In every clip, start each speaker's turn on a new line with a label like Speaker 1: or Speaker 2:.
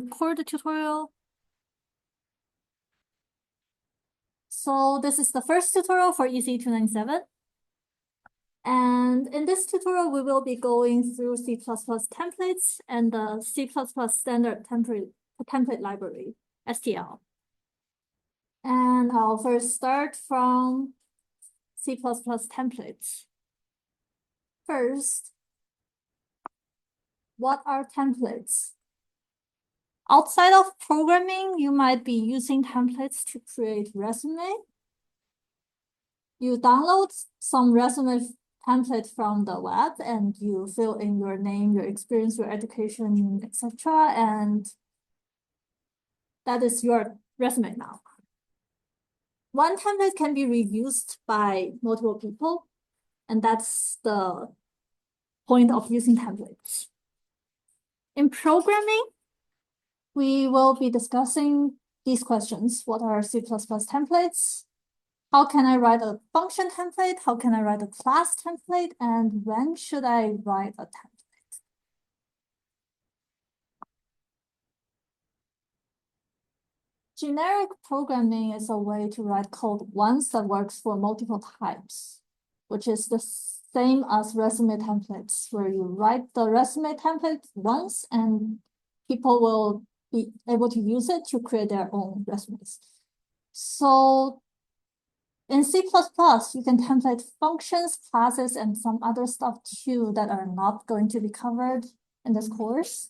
Speaker 1: record the tutorial. So this is the first tutorial for ECE297. And in this tutorial, we will be going through C++ templates and the C++ standard template library, STL. And I'll first start from C++ templates. First, what are templates? Outside of programming, you might be using templates to create resume. You download some resume template from the web and you fill in your name, your experience, your education, etc. And that is your resume now. One template can be reused by multiple people, and that's the point of using templates. In programming, we will be discussing these questions. What are C++ templates? How can I write a function template? How can I write a class template? And when should I write a template? Generic programming is a way to write code once that works for multiple types, which is the same as resume templates, where you write the resume template once and people will be able to use it to create their own resumes. So in C++, you can template functions, classes, and some other stuff too that are not going to be covered in this course.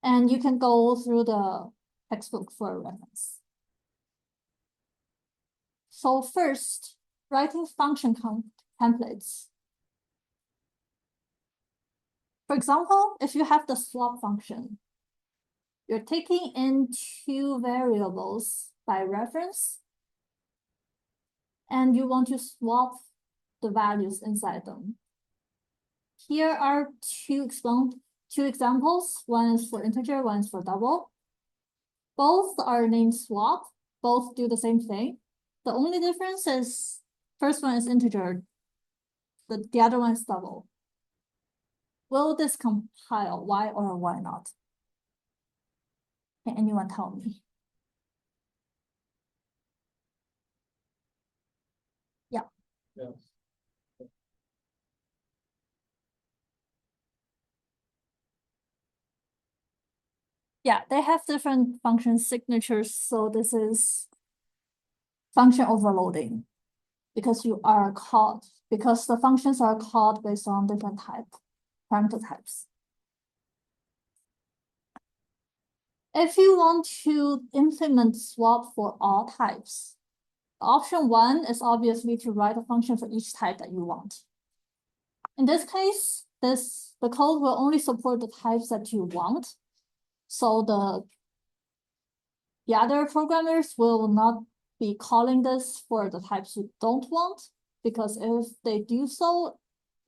Speaker 1: And you can go through the textbook for reference. So first, writing function templates. For example, if you have the swap function, you're taking in two variables by reference, and you want to swap the values inside them. Here are two examples. One is for integer, one is for double. Both are named swap. Both do the same thing. The only difference is first one is integer, the other one is double. Will this compile? Why or why not? Can anyone tell me? Yeah.
Speaker 2: Yes.
Speaker 1: Yeah, they have different function signatures, so this is function overloading because the functions are called based on different parameter types. If you want to implement swap for all types, option 1 is obviously to write a function for each type that you want. In this case, the code will only support the types that you want. So the other programmers will not be calling this for the types you don't want, because if they do so,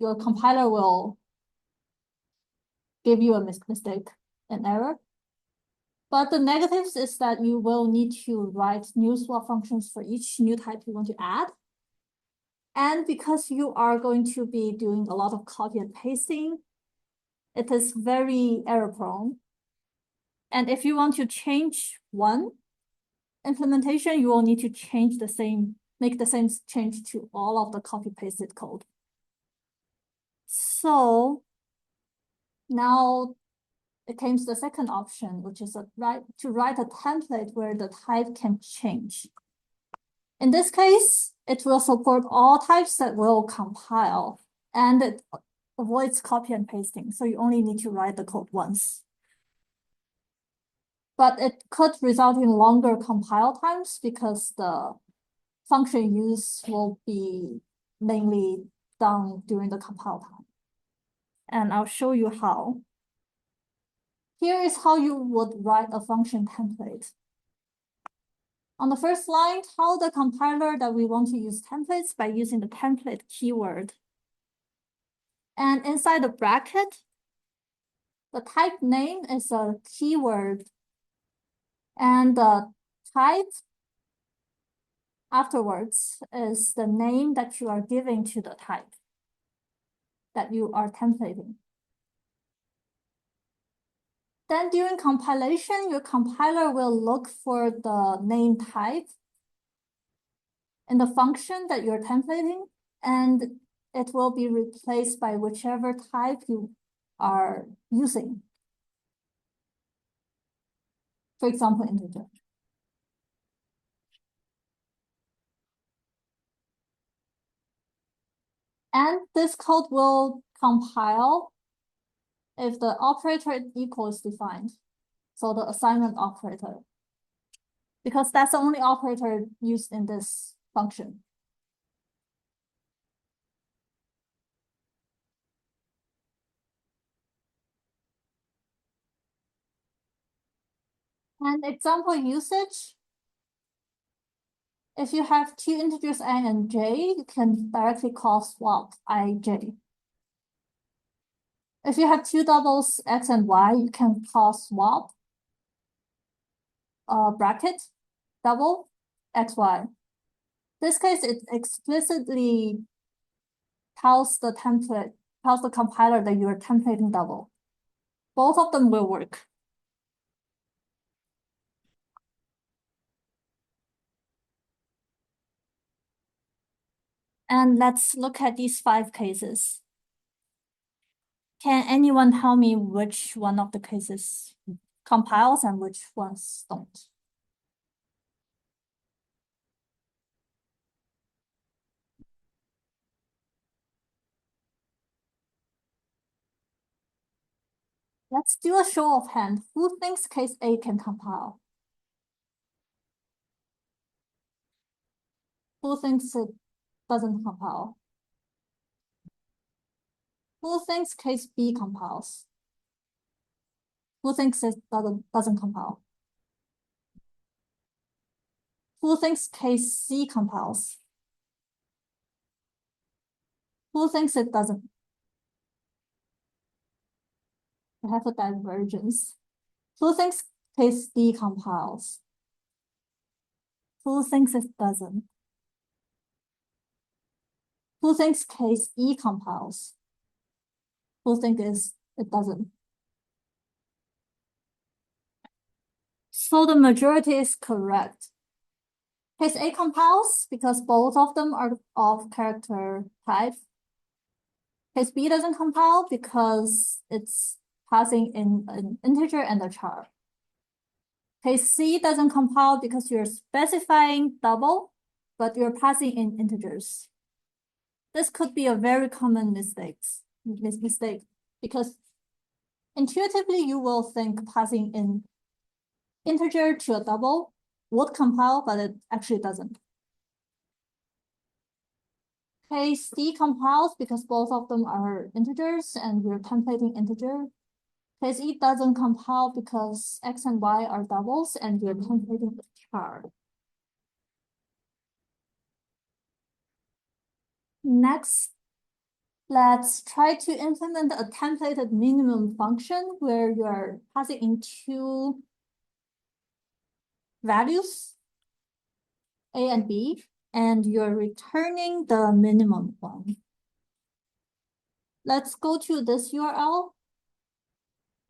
Speaker 1: your compiler will give you a mistake, an error. But the negatives is that you will need to write new swap functions for each new type you want to add. And because you are going to be doing a lot of copy and pasting, it is very error prone. And if you want to change one implementation, you will need to make the same change to all of the copy pasted code. So now it came to the second option, which is to write a template where the type can change. In this case, it will support all types that will compile, and it avoids copy and pasting. So you only need to write the code once. But it could result in longer compile times because the function use will be mainly done during the compile time. And I'll show you how. Here is how you would write a function template. On the first line, tell the compiler that we want to use templates by using the template keyword. And inside the bracket, the type name is a keyword. And the type afterwards is the name that you are giving to the type that you are templating. Then during compilation, your compiler will look for the name type in the function that you're templating, and it will be replaced by whichever type you are using. For example, integer. And this code will compile if the operator equal is defined. So the assignment operator, because that's the only operator used in this function. And example usage, if you have two integers I and j, you can directly call swap ij. If you have two doubles x and y, you can call swap bracket double xy. This case, it explicitly tells the compiler that you're templating double. Both of them will work. And let's look at these 5 cases. Can anyone tell me which one of the cases compiles and which ones don't? Let's do a show of hand. Who thinks case A can compile? Who thinks it doesn't compile? Who thinks case B compiles? Who thinks it doesn't compile? Who thinks case C compiles? Who thinks it doesn't? We have a divergence. Who thinks case D compiles? Who thinks it doesn't? Who thinks case E compiles? Who thinks it doesn't? So the majority is correct. Case A compiles because both of them are of character type. Case B doesn't compile because it's passing in an integer and a char. Case C doesn't compile because you're specifying double, but you're passing in integers. This could be a very common mistake because intuitively you will think passing in integer to a double would compile, but it actually doesn't. Case D compiles because both of them are integers and we're templating integer. Case E doesn't compile because x and y are doubles and we're templating the char. Next, let's try to implement a templated minimum function where you're passing in 2 values, A and B, and you're returning the minimum one. Let's go to this URL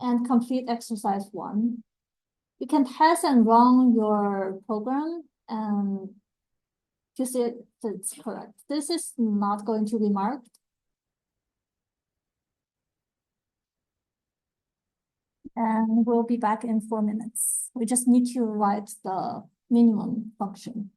Speaker 1: and complete exercise 1. You can test and run your program and to see if it's correct. This is not going to be marked. And we'll be back in 4 minutes. We just need to write the minimum function.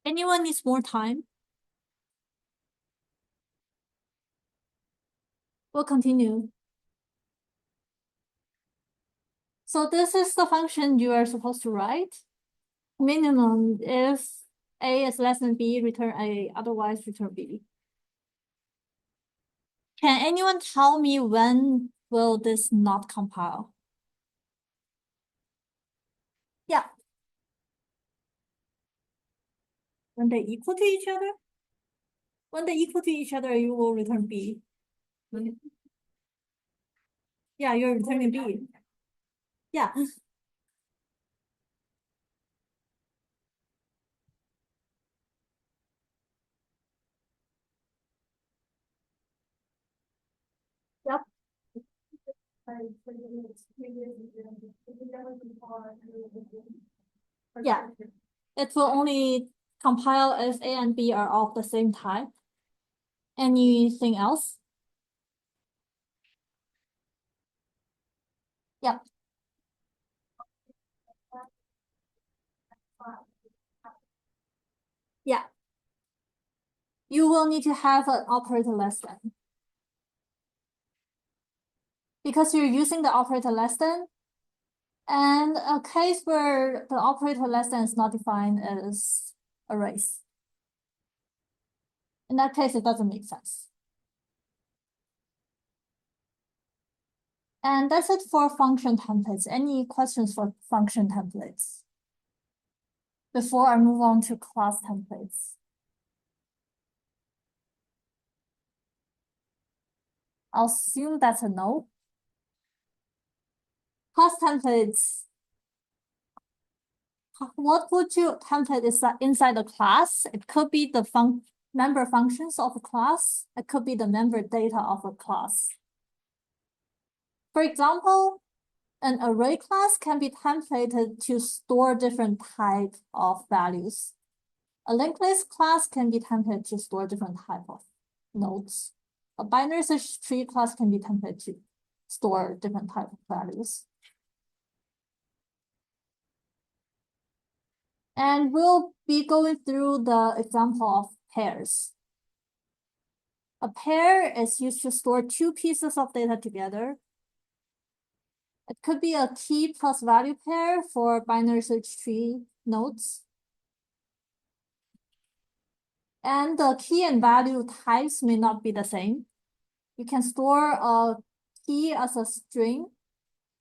Speaker 1: Anyone needs more time? We'll continue. So this is the function you are supposed to write. Minimum, if A is less than B, return A, otherwise return B. Can anyone tell me when will this not compile? Yeah. When they equal to each other? When they equal to each other, you will return B. Yeah, you're returning B. Yeah. Yep. Yeah. It will only compile if A and B are of the same type. Anything else? Yep. Yeah. You will need to have an operator less than. Because you're using the operator less than, and a case where the operator less than is not defined is a race. In that case, it doesn't make sense. And that's it for function templates. Any questions for function templates? Before I move on to class templates. I'll assume that's a no. Class templates. What would you template is that inside the class? It could be the member functions of a class. It could be the member data of a class. For example, an array class can be templated to store different type of values. A linked list class can be templated to store different type of nodes. A binary search tree class can be templated to store different type of values. And we'll be going through the example of pairs. A pair is used to store two pieces of data together. It could be a key plus value pair for binary search tree nodes. And the key and value types may not be the same. You can store a key as a string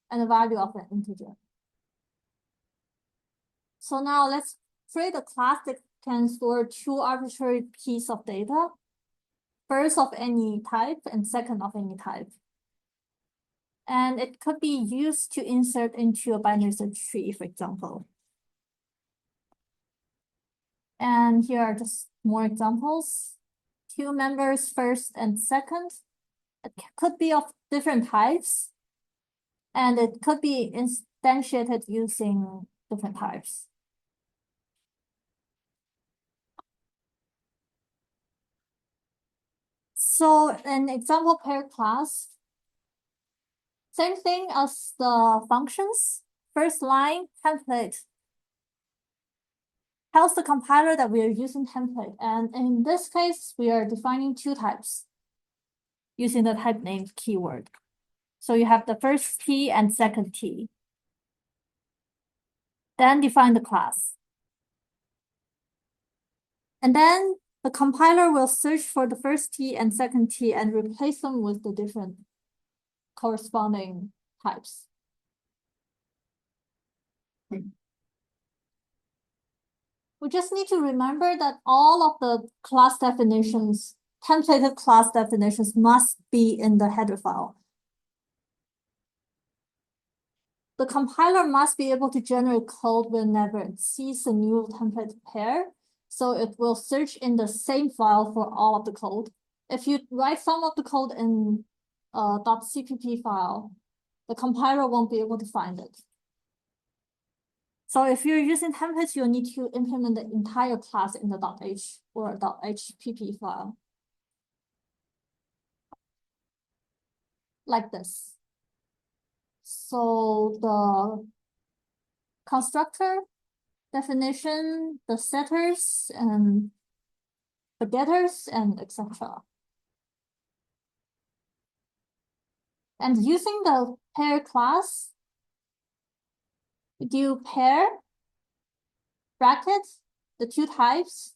Speaker 1: and a value of an integer. So now let's create a class that can store two arbitrary pieces of data, first of any type and second of any type. And it could be used to insert into a binary search tree, for example. And here are just more examples. Two members, first and second. It could be of different types. And it could be instantiated using different types. So an example pair class, same thing as the functions. First line, template, tells the compiler that we are using template. And in this case, we are defining two types using the type name keyword. So you have the first T and second T. Then define the class. And then the compiler will search for the first T and second T and replace them with the different corresponding types. We just need to remember that all of the class definitions, templated class definitions, must be in the header file. The compiler must be able to generate code whenever it sees a new template pair. So it will search in the same file for all of the code. If you write some of the code in a .cpp file, the compiler won't be able to find it. So if you're using templates, you'll need to implement the entire class in the .h or .hpp file. Like this. So the constructor definition, the setters and the getters, and etc. And using the pair class, we do pair brackets, the two types,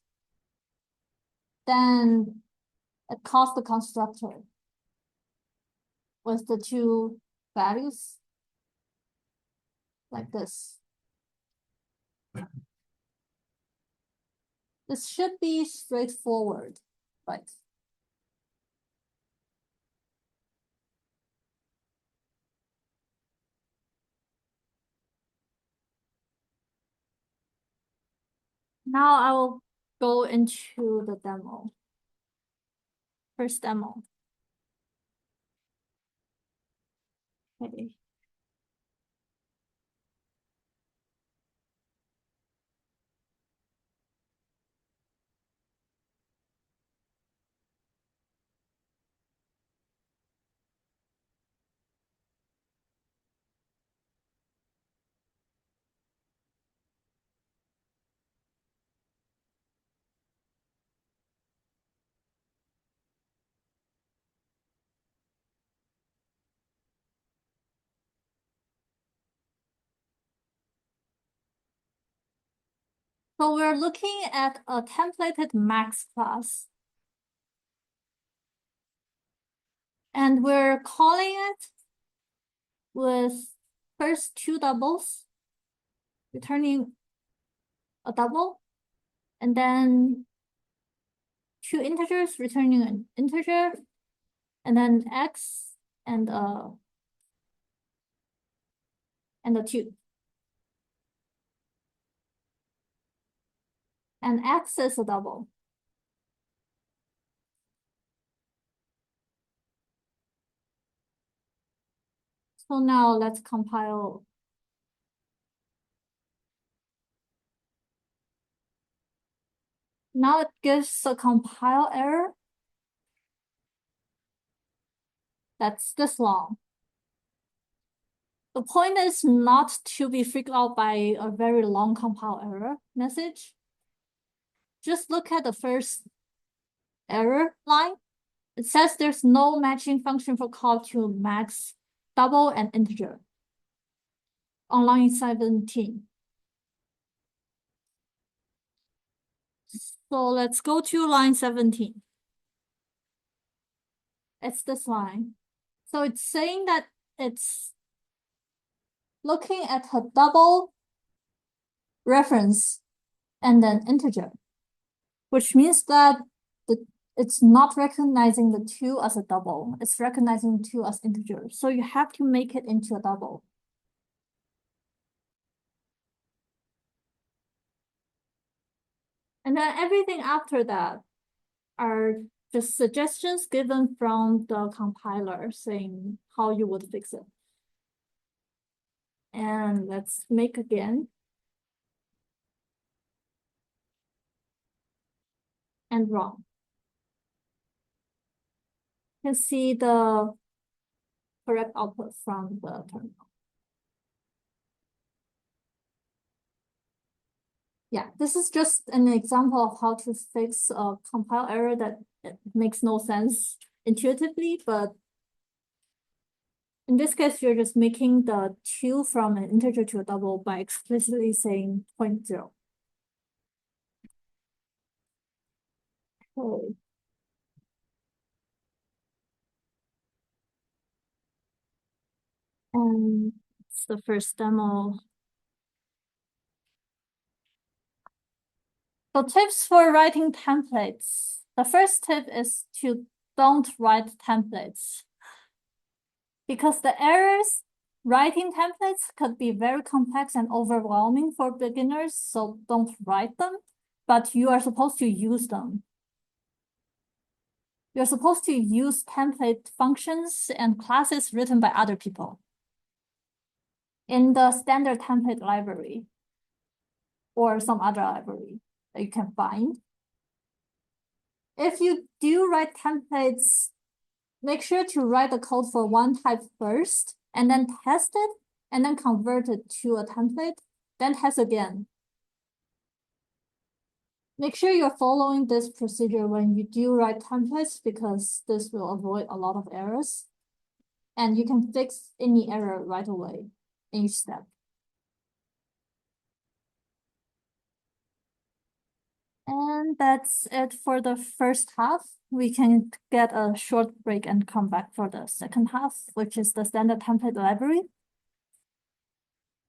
Speaker 1: then it calls the constructor with the two values like this. This should be straightforward, right? Now I will go into the demo. First demo. Okay. So we're looking at a templated max class. And we're calling it with first two doubles, returning a double, and then two integers, returning an integer, and then x and a 2. And x is a double. So now let's compile. Now it gives a compile error that's this long. The point is not to be freaked out by a very long compile error message. Just look at the first error line. It says there's no matching function for call to max, double, and integer on line 17. So let's go to line 17. It's this line. So it's saying that it's looking at a double reference and then integer, which means that it's not recognizing the 2 as a double. It's recognizing 2 as integer. So you have to make it into a double. And then everything after that are just suggestions given from the compiler saying how you would fix it. And let's make again. And run. You can see the correct output from the terminal. Yeah, this is just an example of how to fix a compile error that makes no sense intuitively, but in this case, you're just making the 2 from an integer to a double by explicitly saying 0.0. Okay. And it's the first demo. So tips for writing templates. The first tip is to don't write templates, because the errors writing templates could be very complex and overwhelming for beginners, so don't write them, but you are supposed to use them. You're supposed to use template functions and classes written by other people in the standard template library or some other library that you can find. If you do write templates, make sure to write the code for one type first, and then test it, and then convert it to a template, then test again. Make sure you're following this procedure when you do write templates because this will avoid a lot of errors. And you can fix any error right away in each step. And that's it for the first half. We can get a short break and come back for the second half, which is the standard template library.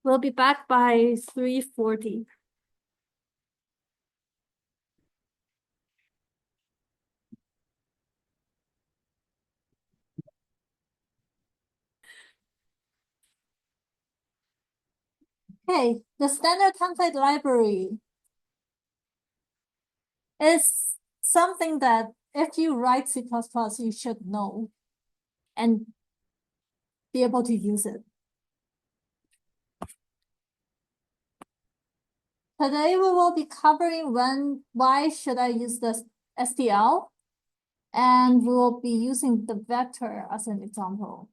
Speaker 1: We'll be back by 3:40. Okay, the standard template library is something that if you write C++, you should know and be able to use it. Today we will be covering why should I use the STL, and we will be using the vector as an example.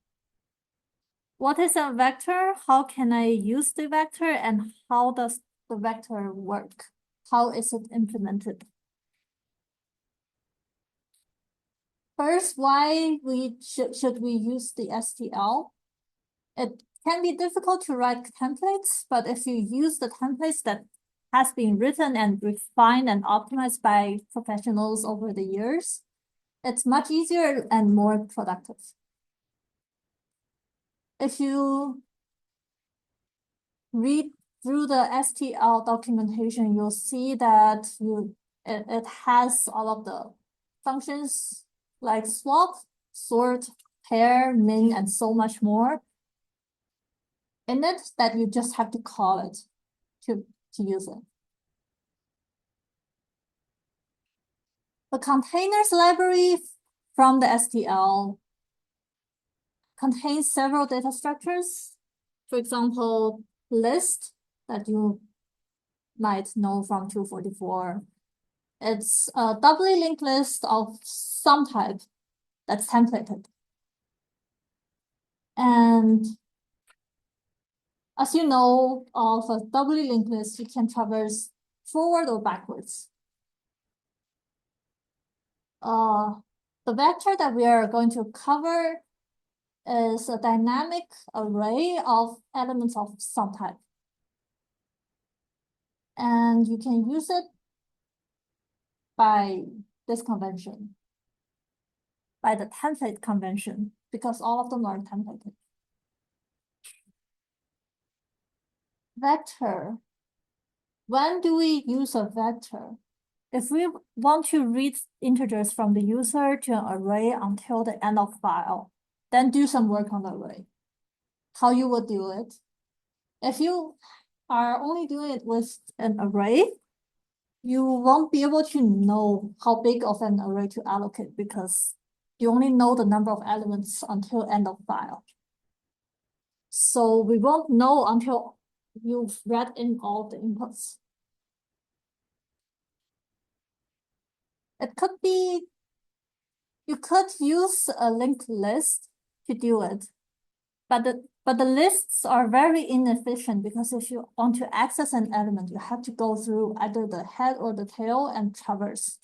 Speaker 1: What is a vector? How can I use the vector, and how does the vector work? How is it implemented? First, why should we use the STL? It can be difficult to write templates, but if you use the templates that has been written and refined and optimized by professionals over the years, it's much easier and more productive. If you read through the STL documentation, you'll see that it has all of the functions like swap, sort, pair, min, and so much more in it that you just have to call it to use it. The containers library from the STL contains several data structures. For example, list that you might know from 244. It's a doubly linked list of some type that's templated. And as you know, of a doubly linked list, you can traverse forward or backwards. The vector that we are going to cover is a dynamic array of elements of some type. And you can use it by this convention, by the template convention, because all of them are templated. Vector. When do we use a vector? If we want to read integers from the user to an array until the end of file, then do some work on the array. How you would do it? If you are only doing it with an array, you won't be able to know how big of an array to allocate because you only know the number of elements until end of file. So we won't know until you've read in all the inputs. It could be, you could use a linked list to do it, but the lists are very inefficient because if you want to access an element, you have to go through either the head or the tail and traverse.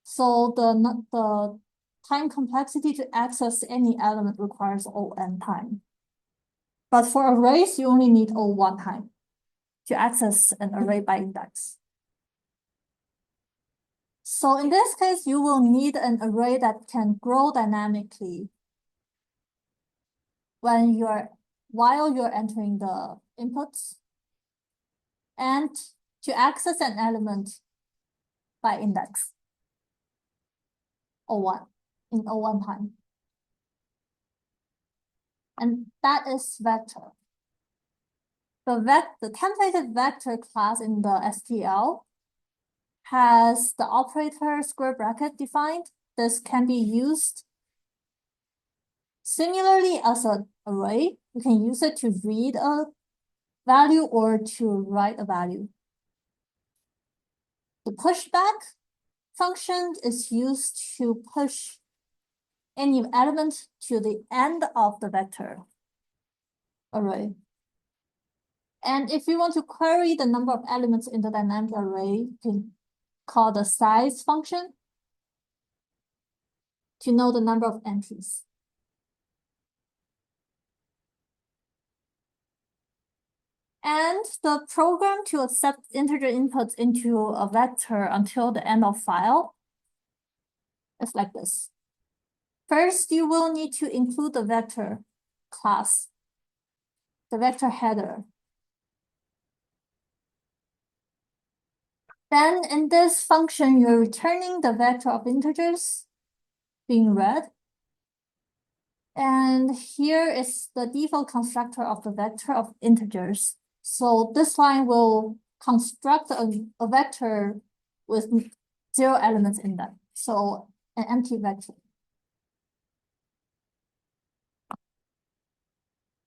Speaker 1: So the time complexity to access any element requires O(n) time. But for arrays, you only need O(1) time to access an array by index. So in this case, you will need an array that can grow dynamically while you're entering the inputs, and to access an element by index O(1) in O(1) time. And that is vector. The templated vector class in the STL has the operator square bracket defined. This can be used similarly as an array. You can use it to read a value or to write a value. The pushback function is used to push any element to the end of the vector array. And if you want to query the number of elements in the dynamic array, you can call the size function to know the number of entries. And the program to accept integer inputs into a vector until the end of file is like this. First, you will need to include the vector class, the vector header. Then in this function, you're returning the vector of integers being read. And here is the default constructor of the vector of integers. So this line will construct a vector with 0 elements in them. So an empty vector.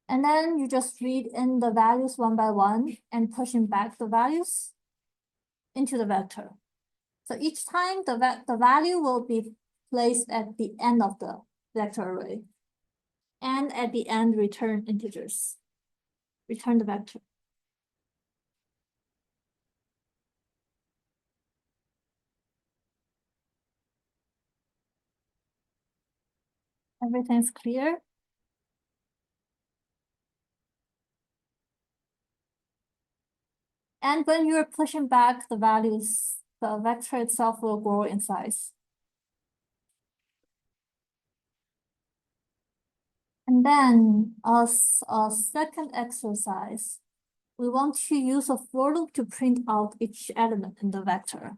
Speaker 1: And then you just read in the values one by one and pushing back the values into the vector. So each time the value will be placed at the end of the vector array. And at the end, return integers. Return the vector. Everything's clear. And when you're pushing back the values, the vector itself will grow in size. And then as a second exercise, we want to use a for loop to print out each element in the vector.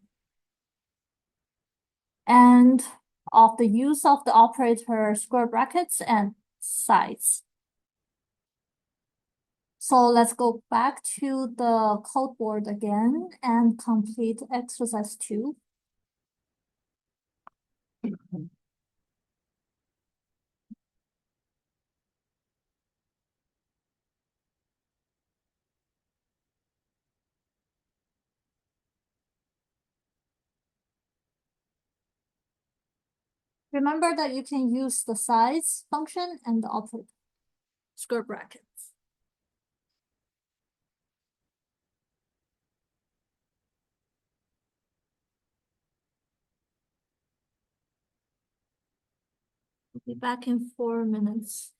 Speaker 1: And of the use of the operator square brackets and size. So let's go back to the code board again and complete exercise 2. Remember that you can use the size function and the operator square brackets. I'll be back in 4 minutes.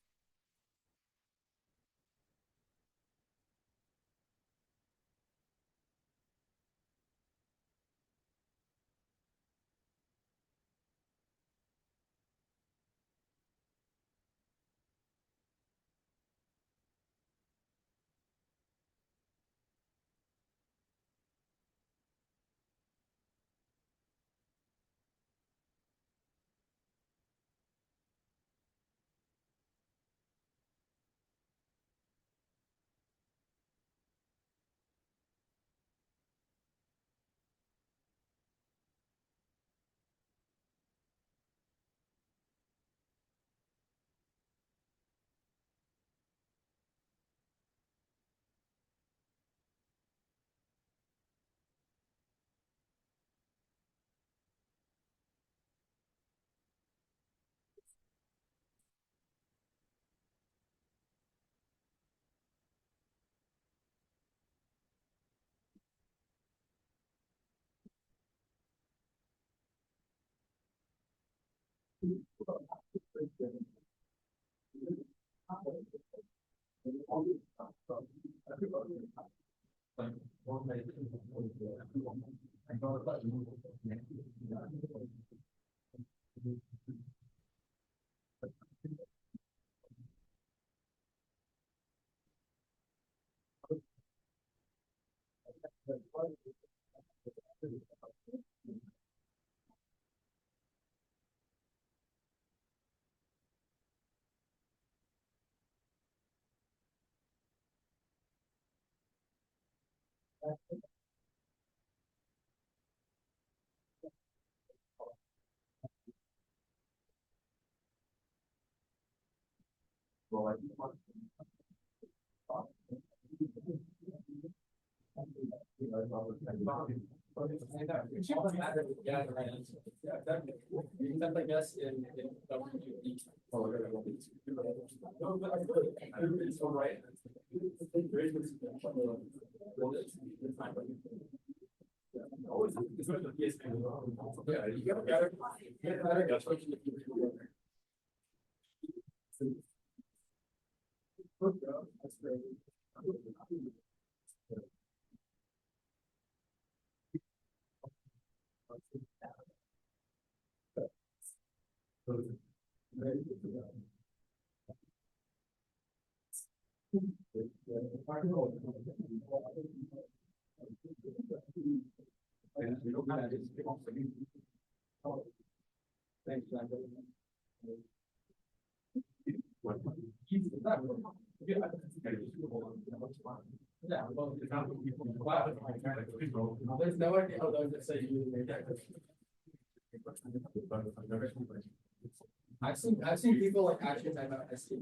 Speaker 2: I've seen people like actually type out SE.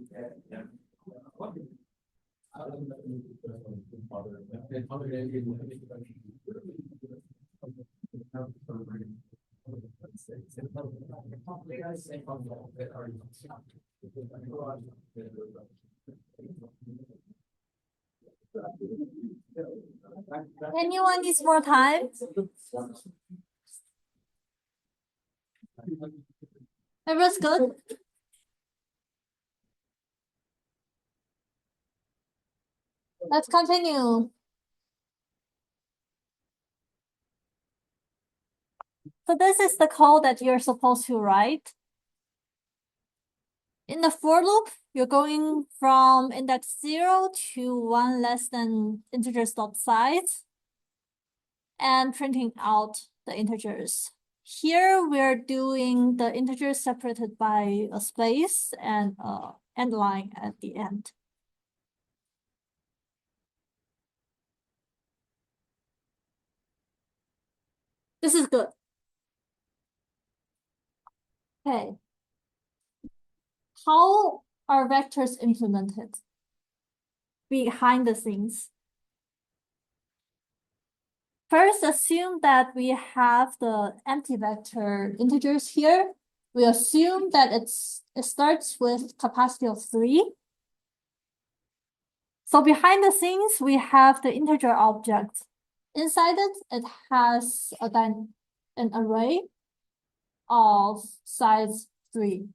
Speaker 1: Anyone needs more time? Everyone's good? Let's continue. So this is the code that you're supposed to write. In the for loop, you're going from index 0 to 1 less than integers dot size and printing out the integers. Here we're doing the integers separated by a space and an end line at the end. This is good. Okay. How are vectors implemented behind the scenes? First, assume that we have the empty vector integers here. We assume that it starts with capacity of 3. So behind the scenes, we have the integer object. Inside it, it has an array of size 3.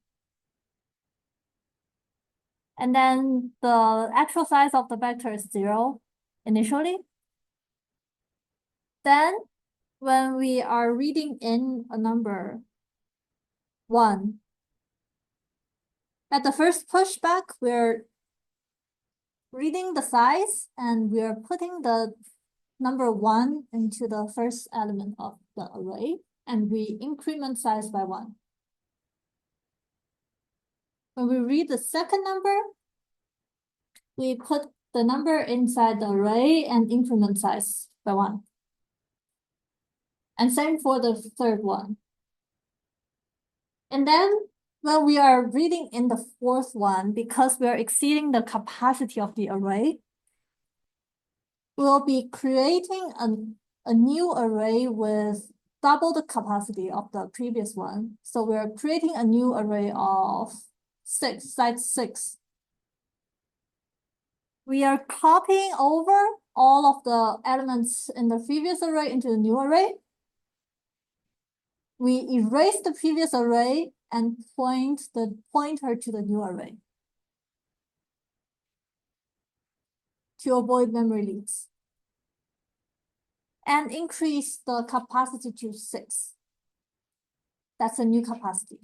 Speaker 1: And then the actual size of the vector is 0 initially. Then when we are reading in a number 1, at the first pushback, we're reading the size and we're putting the number 1 into the first element of the array, and we increment size by 1. When we read the second number, we put the number inside the array and increment size by 1. And same for the third one. And then when we are reading in the fourth one, because we are exceeding the capacity of the array, we'll be creating a new array with double the capacity of the previous one. So we're creating a new array of 6, size 6. We are copying over all of the elements in the previous array into the new array. We erase the previous array and point the pointer to the new array to avoid memory leaks. And increase the capacity to 6. That's a new capacity.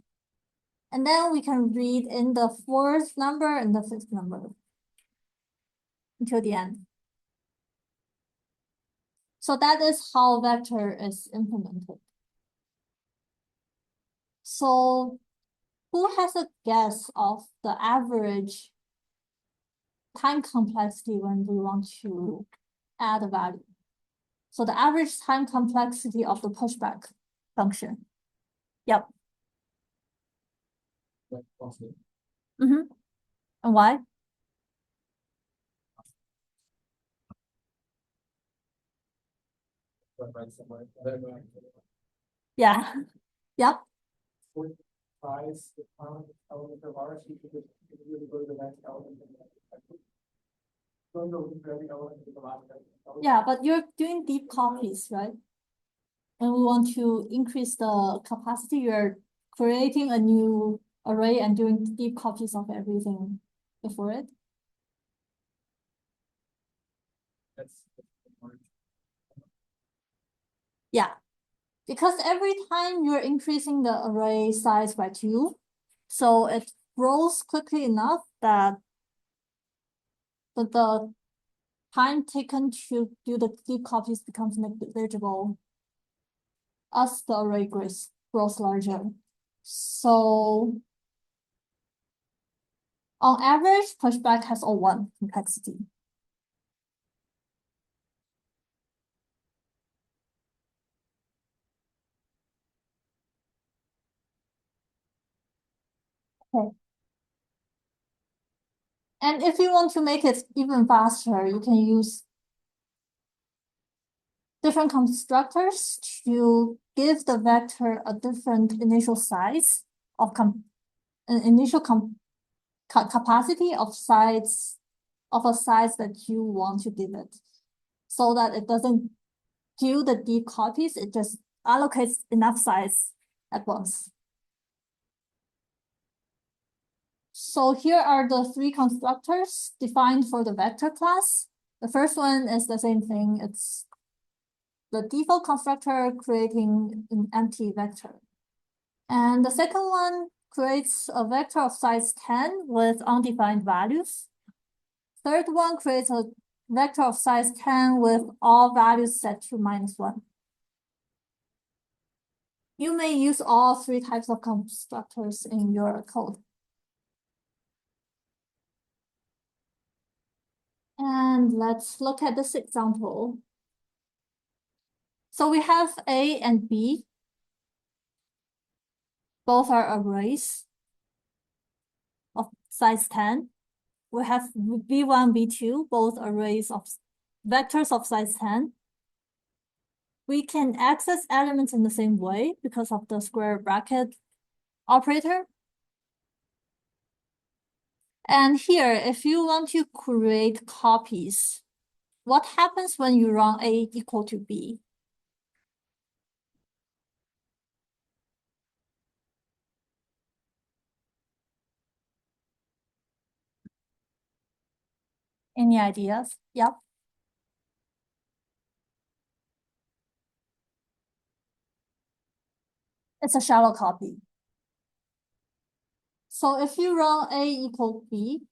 Speaker 1: And then we can read in the fourth number and the fifth number until the end. So that is how vector is implemented. So who has a guess of the average time complexity when we want to add a value? So the average time complexity of the pushback function. Yep. Mm-hmm. And why? Yeah. Yep.
Speaker 2: Size the element of ours, you could really go to the next element.
Speaker 1: Yeah, but you're doing deep copies, right? And we want to increase the capacity. You're creating a new array and doing deep copies of everything before it. Yeah, because every time you're increasing the array size by 2, so it grows quickly enough that the time taken to do the deep copies becomes negligible as the array grows larger. So on average, pushback has O1 complexity. Okay. And if you want to make it even faster, you can use different constructors to give the vector a different initial size of an initial capacity of size of a size that you want to give it, so that it doesn't do the deep copies, it just allocates enough size at once. So here are the 3 constructors defined for the vector class. The first one is the same thing. It's the default constructor creating an empty vector. And the second one creates a vector of size 10 with undefined values. Third one creates a vector of size 10 with all values set to -1. You may use all 3 types of constructors in your code. And let's look at this example. So we have A and B. Both are arrays of size 10. We have V1, V2, both arrays of vectors of size 10. We can access elements in the same way because of the square bracket operator. And here, if you want to create copies, what happens when you run A equal to B? Any ideas? Yep. It's a shallow copy. So if you run A equal B,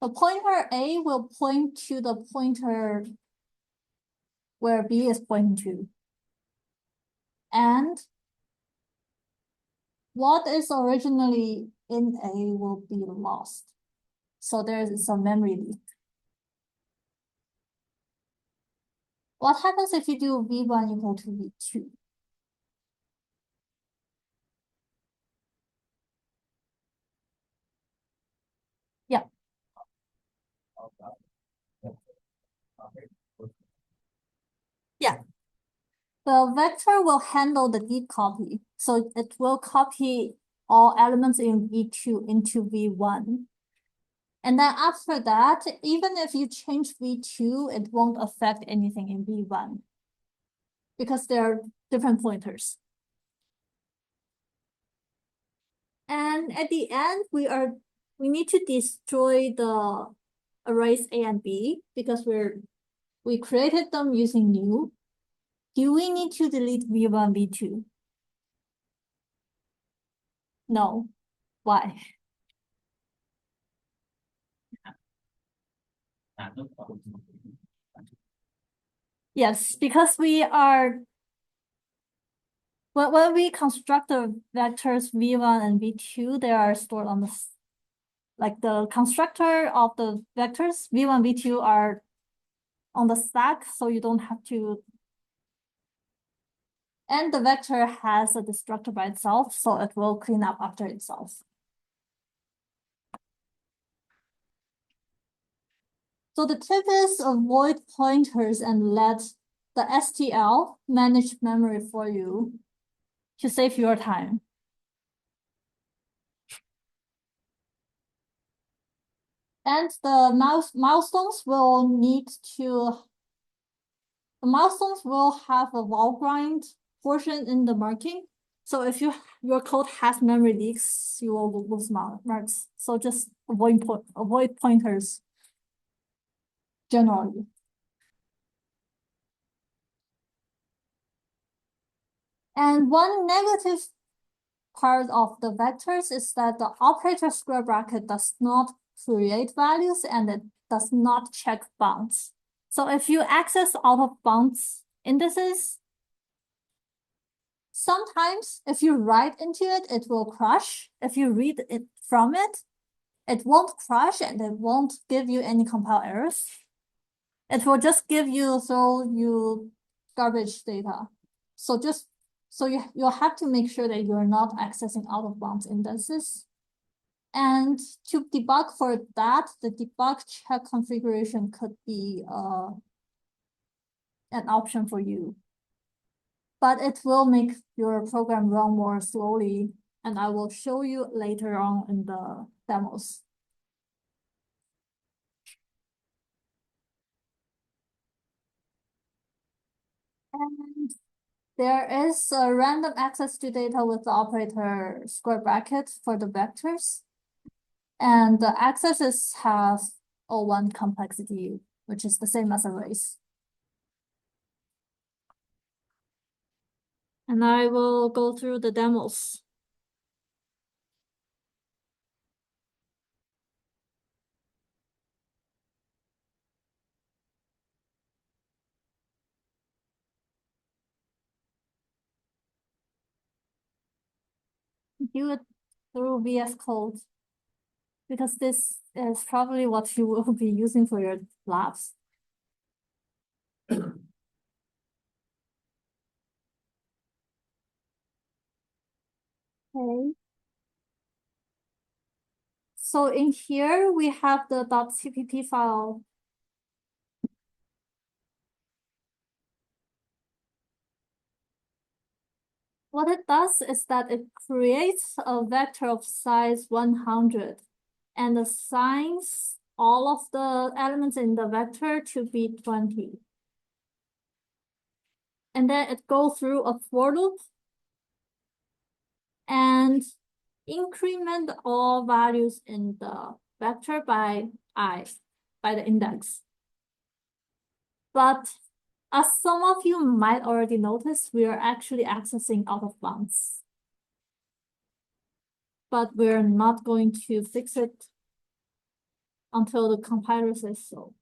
Speaker 1: the pointer A will point to the pointer where B is pointing to. And what is originally in A will be lost. So there is some memory leak. What happens if you do V1 equal to V2? Yeah. Yeah. The vector will handle the deep copy. So it will copy all elements in V2 into V1. And then after that, even if you change V2, it won't affect anything in V1 because they're different pointers. And at the end, we need to destroy the arrays A and B because we created them using new. Do we need to delete V1, V2? No. Why? Yes, because when we construct the vectors V1 and V2, they are stored on the constructor of the vectors V1, V2 are on the stack, so you don't have to. And the vector has a destructor by itself, so it will clean up after itself. So the tip is avoid pointers and let the STL manage memory for you to save your time. And the milestones will have a wall grind portion in the marking. So if your code has memory leaks, you will lose marks. So just avoid pointers generally. And one negative part of the vectors is that the operator square bracket does not create values and it does not check bounds. So if you access out of bounds indices, sometimes if you write into it, it will crash. If you read it from it, it won't crash and it won't give you any compile errors. It will just throw you garbage data. So you'll have to make sure that you're not accessing out of bounds indices. And to debug for that, the debug check configuration could be an option for you. But it will make your program run more slowly, and I will show you later on in the demos. And there is a random access to data with the operator square bracket for the vectors. And the accesses have O1 complexity, which is the same as arrays. And I will go through the demos. Do it through VS Code, because this is probably what you will be using for your labs. Okay. So in here, we have the .cpp file. What it does is that it creates a vector of size 100 and assigns all of the elements in the vector to be 20. And then it goes through a for loop and increment all values in the vector by the index. But as some of you might already notice, we are actually accessing out of bounds. But we're not going to fix it until the compiler says so,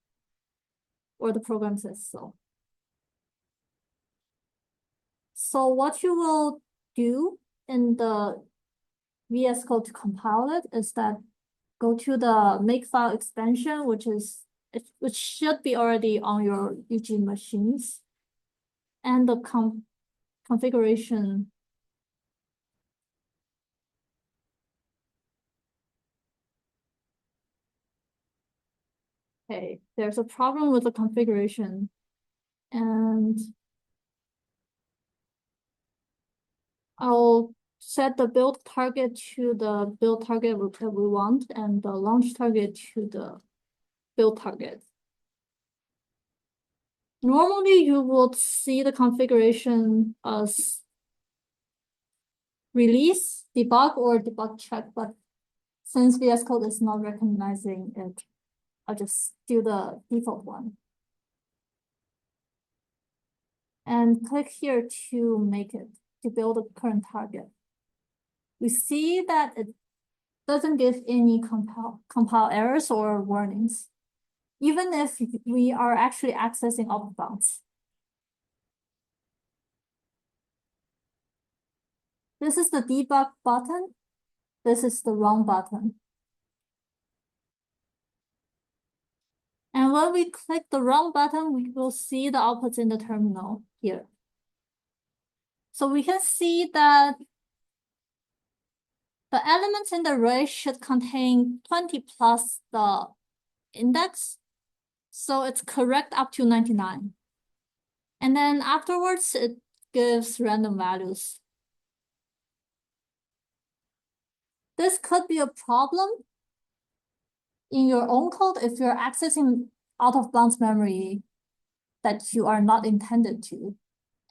Speaker 1: or the program says so. So what you will do in the VS Code to compile it is that go to the makefile extension, which should be already on your UG machines, and the configuration. Okay, there's a problem with the configuration, and I'll set the build target to the build target that we want and the launch target to the build target. Normally, you would see the configuration as release, debug, or debug check, but since VS Code is not recognizing it, I'll just do the default one. And click here to make it, to build a current target. We see that it doesn't give any compile errors or warnings, even if we are actually accessing out of bounds. This is the debug button. This is the run button. And when we click the run button, we will see the outputs in the terminal here. So we can see that the elements in the array should contain 20 plus the index. So it's correct up to 99. And then afterwards, it gives random values. This could be a problem in your own code, if you're accessing out of bounds memory that you are not intended to,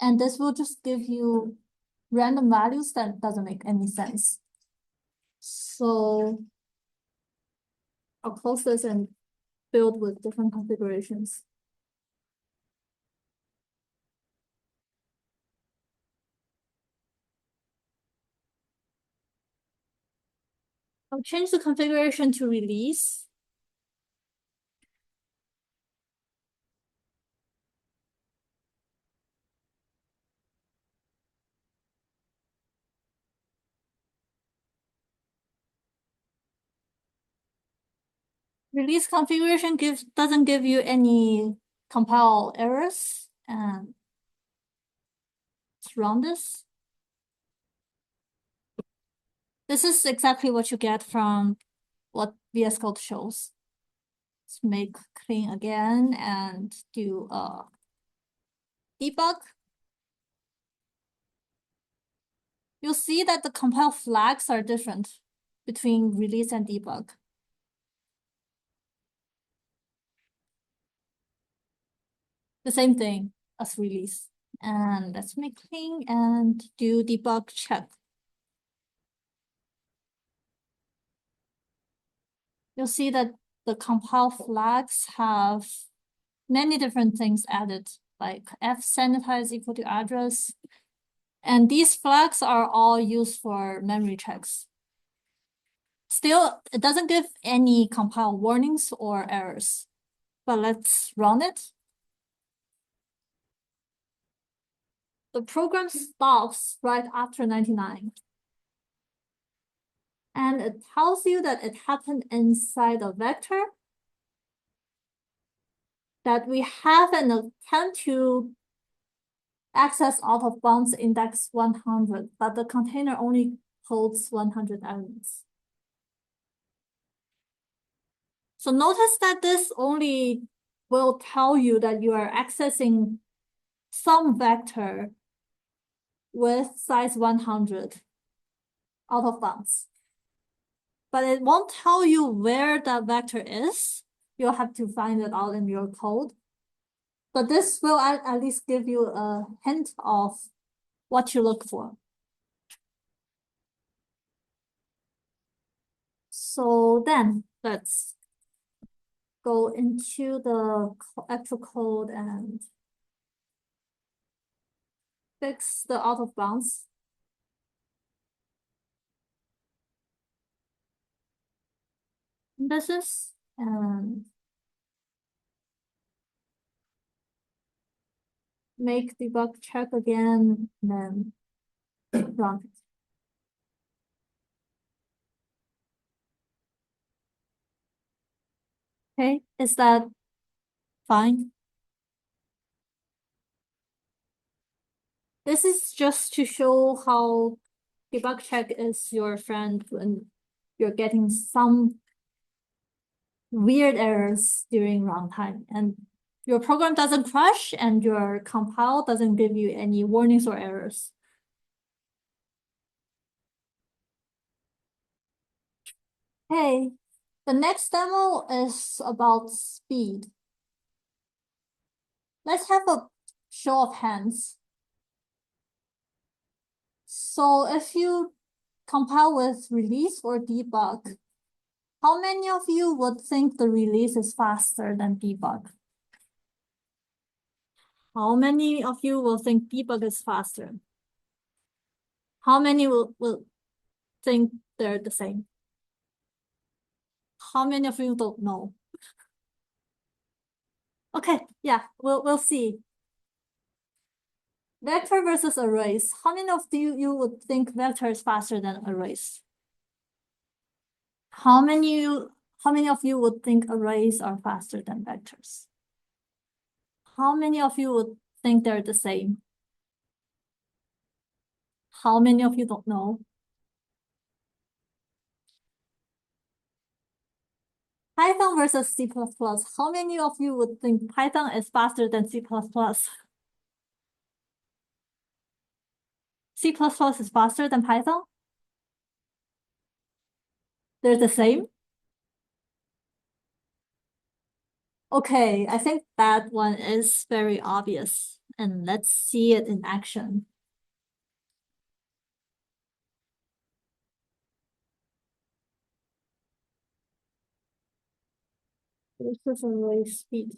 Speaker 1: and this will just give you random values that doesn't make any sense. So I'll close this and build with different configurations. I'll change the configuration to release. Release configuration doesn't give you any compile errors, and let's run this. This is exactly what you get from what VS Code shows. Let's make clean again and do a debug. You'll see that the compile flags are different between release and debug. The same thing as release. And let's make clean and do debug check. You'll see that the compile flags have many different things added, like f sanitize equal to address. And these flags are all used for memory checks. Still, it doesn't give any compile warnings or errors. But let's run it. The program stops right after 99. And it tells you that it happened inside a vector, that we have an attempt to access out of bounds index 100, but the container only holds 100 elements. So notice that this only will tell you that you are accessing some vector with size 100 out of bounds. But it won't tell you where that vector is. You'll have to find it out in your code. But this will at least give you a hint of what to look for. So then let's go into the actual code and fix the out of bounds. This is and make debug check again, and then run it. Okay, is that fine? This is just to show how debug check is your friend when you're getting some weird errors during runtime and your program doesn't crash and your compile doesn't give you any warnings or errors. Okay, the next demo is about speed. Let's have a show of hands. So if you compile with release or debug, how many of you would think the release is faster than debug? How many of you will think debug is faster? How many will think they're the same? How many of you don't know? Okay, yeah, we'll see. Vector versus arrays. How many of you would think vector is faster than arrays? How many of you would think arrays are faster than vectors? How many of you would think they're the same? How many of you don't know? Python versus C++. How many of you would think Python is faster than C++? C++ is faster than Python? They're the same? Okay, I think that one is very obvious, and let's see it in action. This is a really speed.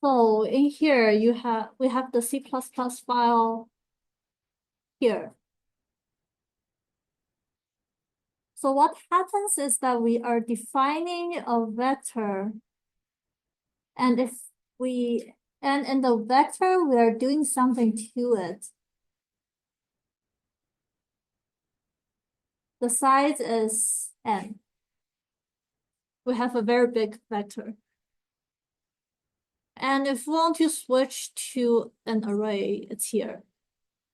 Speaker 1: So in here we have the C++ file here. So what happens is that we are defining a vector, and in the vector we are doing something to it. The size is n. We have a very big vector. And if we want to switch to an array, it's here.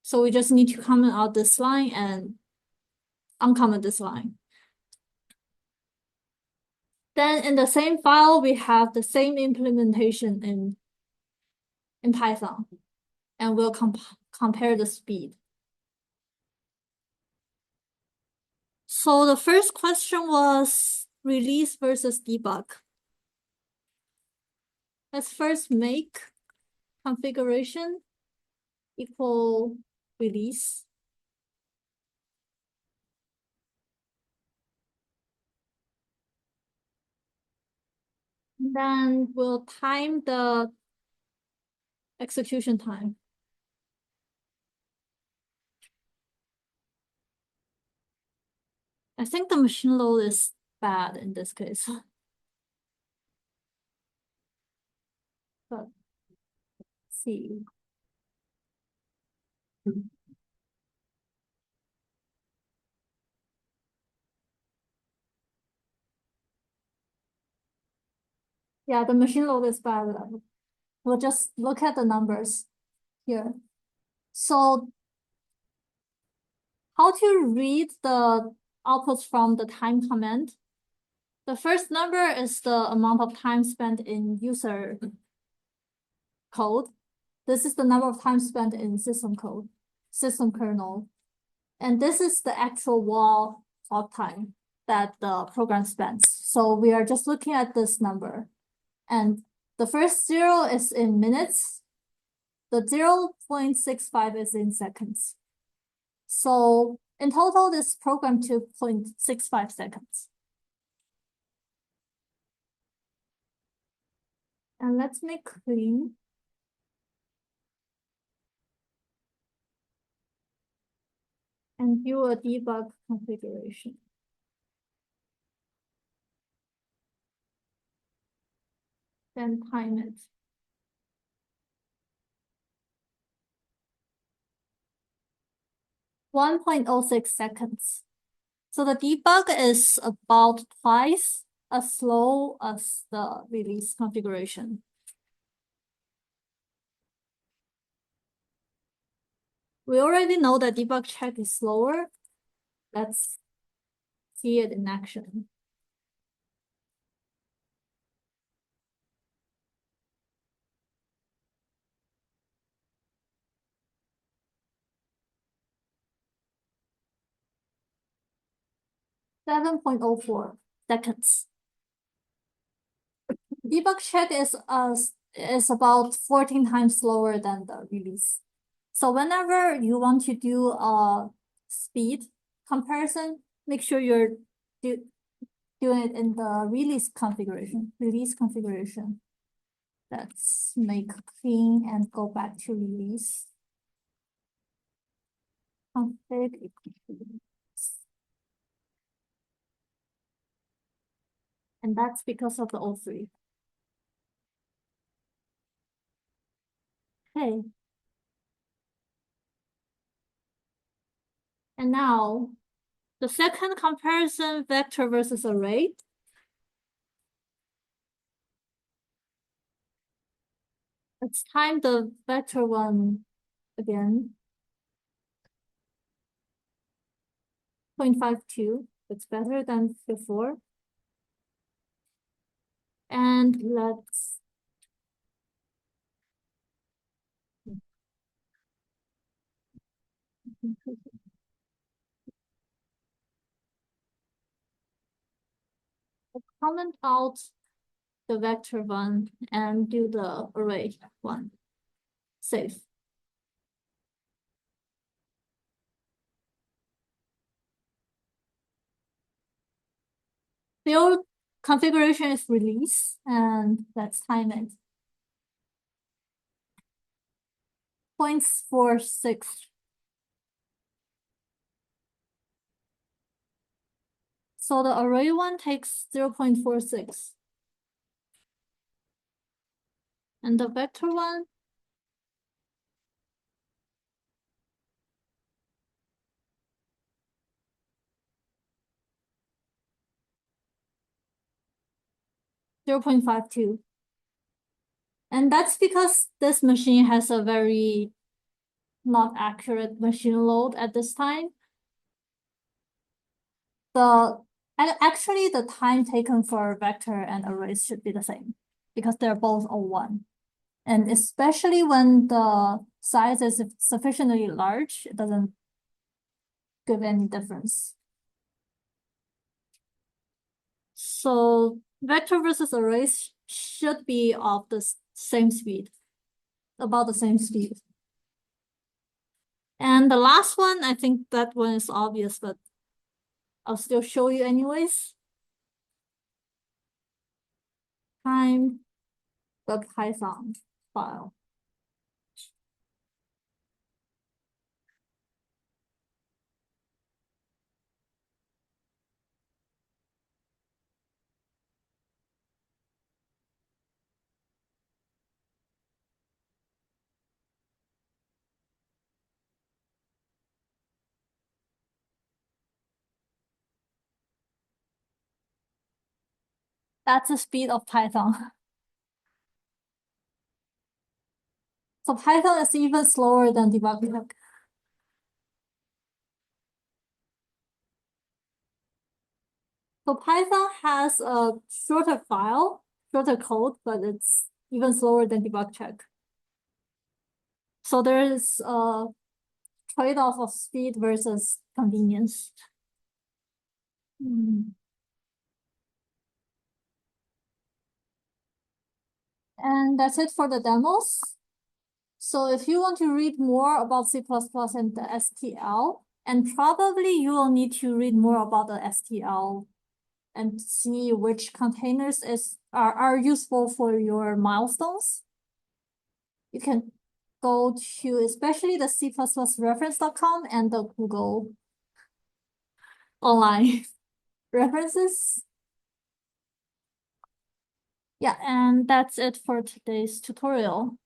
Speaker 1: So we just need to comment out this line and uncomment this line. Then in the same file, we have the same implementation in Python, and we'll compare the speed. So the first question was release versus debug. Let's first make configuration equal release. Then we'll time the execution time. I think the machine load is bad in this case. But let's see. Yeah, the machine load is bad. We'll just look at the numbers here. So how to read the outputs from the time command? The first number is the amount of time spent in user code. This is the number of time spent in system code, system kernel. And this is the actual wall clock time that the program spends. So we are just looking at this number. And the first zero is in minutes. The 0.65 is in seconds. So in total, this program took 0.65 seconds. And let's make clean. And do a debug configuration. Then time it. 1.06 seconds. So the debug is about twice as slow as the release configuration. We already know that debug check is slower. Let's see it in action. .04 seconds. Debug check is about 14 times slower than the release. So whenever you want to do a speed comparison, make sure you're doing it in the release configuration. Let's make clean and go back to release. Config. And that's because of the O3. Okay. And now the second comparison, vector versus array. Let's time the vector one again. 0.52, it's better than before. And let's comment out the vector one and do the array one. Save. Build configuration is release, and let's time it. 0.46. So the array one takes 0.46. And the vector one, (0.52). And that's because this machine has a very not accurate machine load at this time. Actually, the time taken for vector and arrays should be the same because they're both O1. And especially when the size is sufficiently large, it doesn't give any difference. So vector versus arrays should be of the same speed, about the same speed. And the last one, I think that one is obvious, but I'll still show you anyways. Time the Python file. That's the speed of Python. So Python is even slower than debug. So Python has a shorter file, shorter code, but it's even slower than debug check. So there is a trade-off of speed versus convenience. And that's it for the demos. So if you want to read more about C++ and the STL, and probably you will need to read more about the STL and see which containers are useful for your milestones. You can go to especially the C++reference.com and the Google online references. Yeah, and that's it for today's tutorial.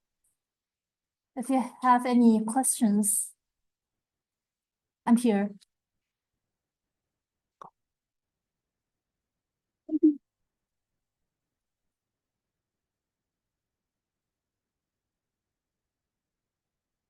Speaker 1: If you have any questions, I'm here.